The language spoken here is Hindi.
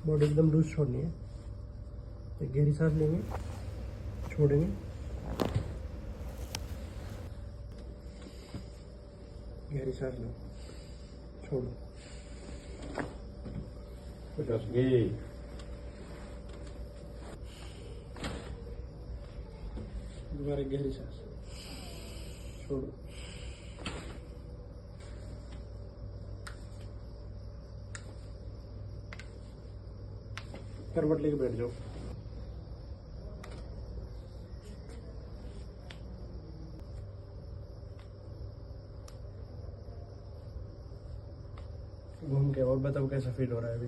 बॉडी एकदम लूज छोड़नी है। एक गहरी सांस लेंगे, छोड़ेंगे, गहरी सांस लो, छोड़ो, दोबारा गहरी सांस, छोड़ो, करवट लेके बैठ जाओ। घूम के और बताओ कैसा फील हो रहा है अभी।